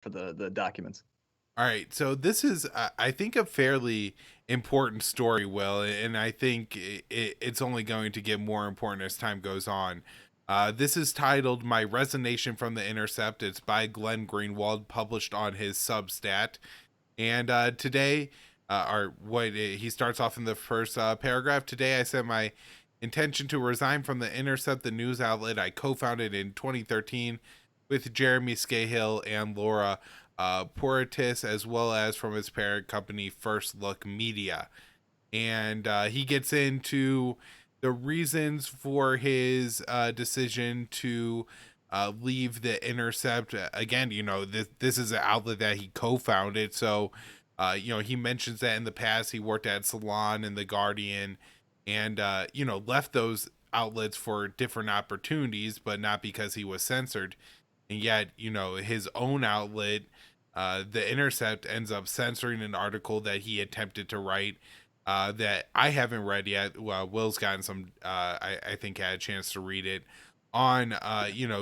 for the documents. All right, so this is, I think, a fairly important story, Will, and I think it's only going to get more important as time goes on. This is titled "My Resignation from the Intercept." It's by Glenn Greenwald, published on his Substat. And today, or what he starts off in the first paragraph. Today, I said my intention to resign from the Intercept, the news outlet I co-founded in 2013 with Jeremy Scahill and Laura Portis, as well as from his parent company, First Look Media. And he gets into the reasons for his decision to leave the Intercept. Again, this is an outlet that he co-founded, so he mentions that in the past he worked at Salon and the Guardian, and left those outlets for different opportunities, but not because he was censored. And yet, his own outlet, the Intercept, ends up censoring an article that he attempted to write, that I haven't read yet. Will's gotten some, I think, had a chance to read it, on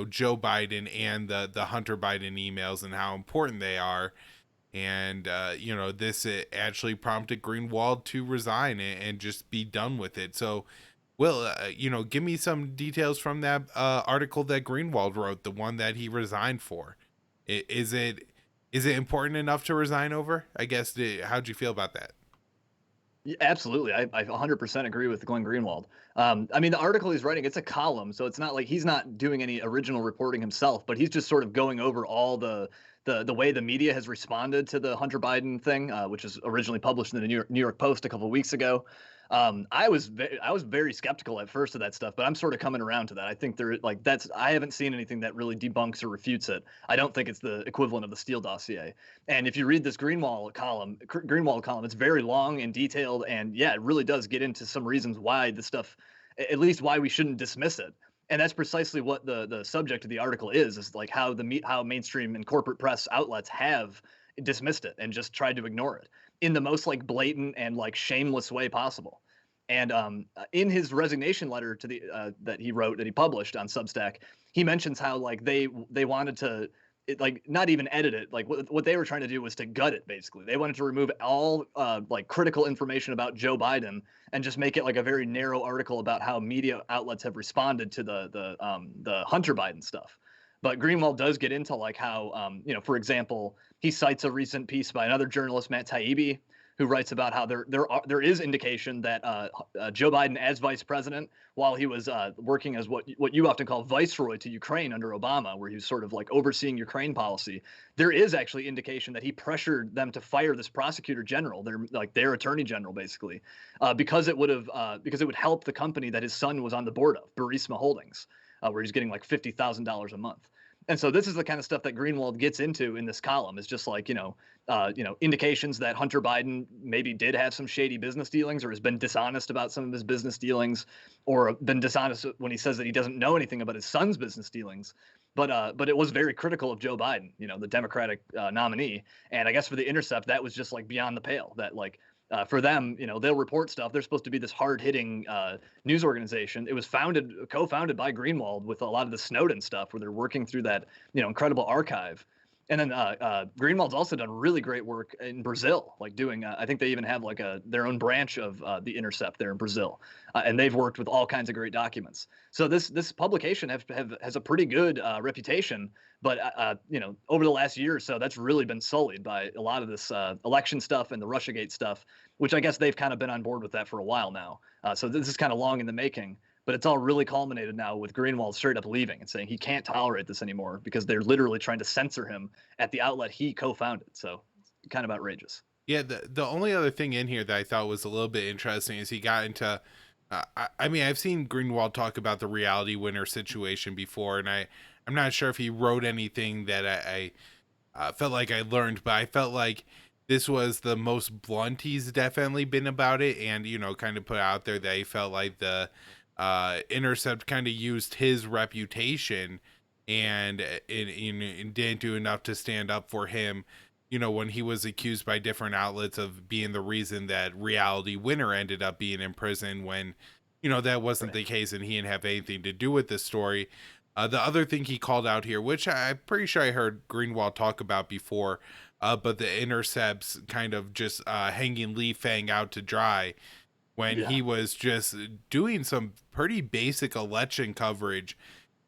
Joe Biden and the Hunter Biden emails and how important they are. And this actually prompted Greenwald to resign and just be done with it. So, Will, give me some details from that article that Greenwald wrote, the one that he resigned for. Is it important enough to resign over? I guess. How'd you feel about that? Yeah, absolutely. I 100% agree with Glenn Greenwald. I mean, the article he's writing, it's a column, so it's not like he's not doing any original reporting himself, but he's just sort of going over all the way the media has responded to the Hunter Biden thing, which was originally published in the New York Post a couple of weeks ago. I was very skeptical at first of that stuff, but I'm sort of coming around to that. I think I haven't seen anything that really debunks or refutes it. I don't think it's the equivalent of the Steele dossier. And if you read this Greenwald column, it's very long and detailed, and yeah, it really does get into some reasons why this stuff, at least why we shouldn't dismiss it. And that's precisely what the subject of the article is like how mainstream and corporate press outlets have dismissed it and just tried to ignore it in the most like blatant and like shameless way possible. And in his resignation letter to the that he wrote, that he published on Substack, he mentions how like they wanted to like not even edit it. Like what they were trying to do was to gut it. Basically, they wanted to remove all like critical information about Joe Biden and just make it like a very narrow article about how media outlets have responded to the Hunter Biden stuff. But Greenwald does get into like how for example, he cites a recent piece by another journalist, Matt Taibbi, who writes about how there is indication that Joe Biden, as vice president, while he was working as what you often call viceroy to Ukraine under Obama, where he was sort of like overseeing Ukraine policy, there is actually indication that he pressured them to fire this prosecutor general, their attorney general, basically, because it would help the company that his son was on the board of, Burisma Holdings, where he's getting like $50,000 a month. And so this is the kind of stuff that Greenwald gets into in this column. Is just like indications that Hunter Biden maybe did have some shady business dealings, or has been dishonest about some of his business dealings, or been dishonest when he says that he doesn't know anything about his son's business dealings. But it was very critical of Joe Biden, the Democratic nominee. And I guess for the Intercept, that was just like beyond the pale. That like for them, they'll report stuff. They're supposed to be this hard-hitting news organization. It was co-founded by Greenwald with a lot of the Snowden stuff, where they're working through that, incredible archive. And then Greenwald's also done really great work in Brazil, like doing. I think they even have like their own branch of the Intercept there in Brazil, and they've worked with all kinds of great documents. So this publication has a pretty good reputation, but over the last year or so, that's really been sullied by a lot of this election stuff and the RussiaGate stuff, which I guess they've kind of been on board with that for a while now. So this is kind of long in the making. But it's all really culminated now with Greenwald straight up leaving and saying he can't tolerate this anymore because they're literally trying to censor him at the outlet he co-founded. So kind of outrageous. Yeah, the only other thing in here that I thought was a little bit interesting is he got into. I mean, I've seen Greenwald talk about the reality winner situation before, and I'm not sure if he wrote anything that I felt like I learned, but I felt like this was the most blunt he's definitely been about it, and kind of put out there that he felt like the Intercept kind of used his reputation and didn't do enough to stand up for him, when he was accused by different outlets of being the reason that Reality Winner ended up being in prison, when that wasn't Right. the case and he didn't have anything to do with this story. The other thing he called out here, which I'm pretty sure I heard Greenwald talk about before, but the Intercepts kind of just hanging Lee Fang out to dry when Yeah. he was just doing some pretty basic election coverage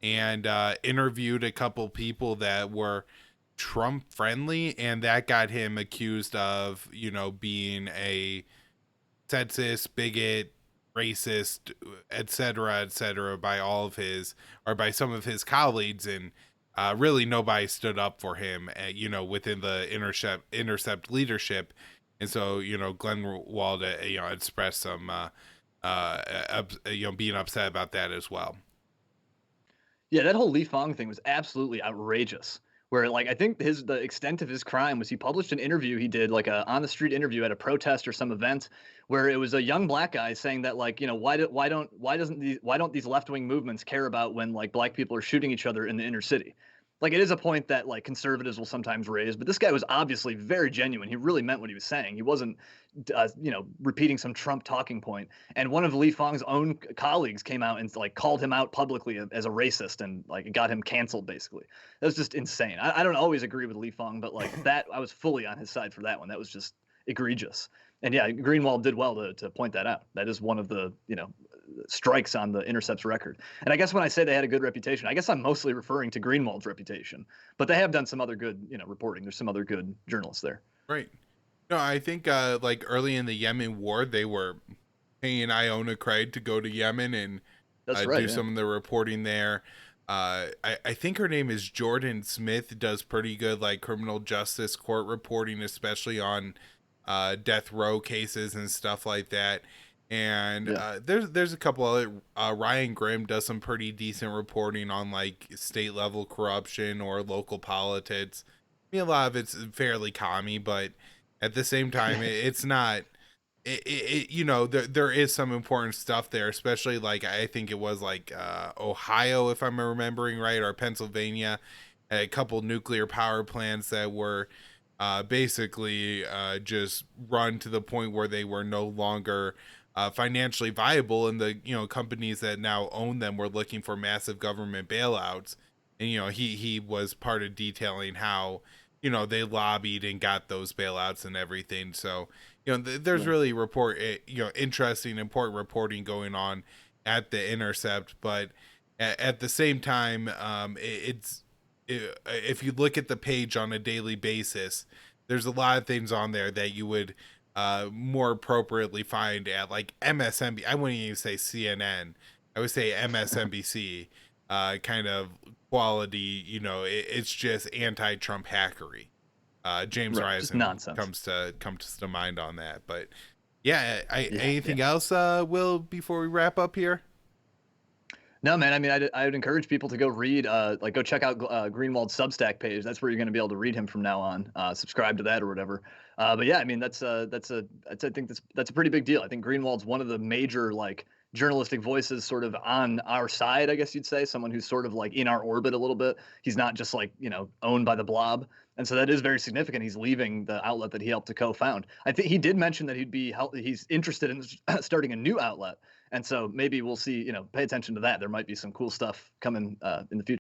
and interviewed a couple people that were Trump friendly, and that got him accused of, being a sexist, bigot, racist, et cetera, by all of his or by some of his colleagues, and really nobody stood up for him, within the intercept leadership, and so Glenn Greenwald, expressed some, being upset about that as well. Yeah, that whole Li Fong thing was absolutely outrageous. Where like I think the extent of his crime was he published an interview he did like a on the street interview at a protest or some event where it was a young black guy saying that like why don't these left wing movements care about when like black people are shooting each other in the inner city. Like it is a point that like conservatives will sometimes raise, but this guy was obviously very genuine. He really meant what he was saying. He wasn't, repeating some Trump talking point. And one of Li Fong's own colleagues came out and like called him out publicly as a racist and like it got him canceled. Basically, that was just insane. I don't always agree with Li Fong, but like that, I was fully on his side for that one. That was just egregious. And yeah, Greenwald did well to point that out. That is one of the strikes on the Intercept's record. And I guess when I say they had a good reputation, I guess I'm mostly referring to Greenwald's reputation. But they have done some other good, reporting. There's some other good journalists there. Right. No, I think like early in the Yemen war, they were paying Iona Craig to go to Yemen and That's right. do Yeah. some of the reporting there. I think her name is Jordan Smith, does pretty good like criminal justice court reporting, especially on death row cases and stuff like that. And Yeah. there's a couple other, Ryan Grimm does some pretty decent reporting on like state level corruption or local politics. I mean, a lot of it's fairly commie, but at the same time, it's not. There is some important stuff there, especially like I think it was like Ohio, if I'm remembering right, or Pennsylvania, a couple nuclear power plants that were basically just run to the point where they were no longer financially viable, and the companies that now own them were looking for massive government bailouts. And he was part of detailing how they lobbied and got those bailouts and everything. So there's Right. really interesting, important reporting going on at the Intercept, but at the same time, if you look at the page on a daily basis, there's a lot of things on there that you would more appropriately find at like MSNBC. I wouldn't even say CNN. I would say MSNBC kind of quality. It's just anti-Trump hackery. James Right. Just Risen nonsense. comes to mind on that. But yeah, Yeah. Yeah. anything else, Will, before we wrap up here? No, man. I mean, I would encourage people to go read, like, go check out Greenwald's Substack page. That's where you're going to be able to read him from now on. Subscribe to that or whatever. But yeah, I mean, I think that's a pretty big deal. I think Greenwald's one of the major like journalistic voices, sort of on our side, I guess you'd say. Someone who's sort of like in our orbit a little bit. He's not just like owned by the blob. And so that is very significant. He's leaving the outlet that he helped to co-found. I think he did mention that he's interested in starting a new outlet, and so maybe we'll see, pay attention to that. There might be some cool stuff coming in the future.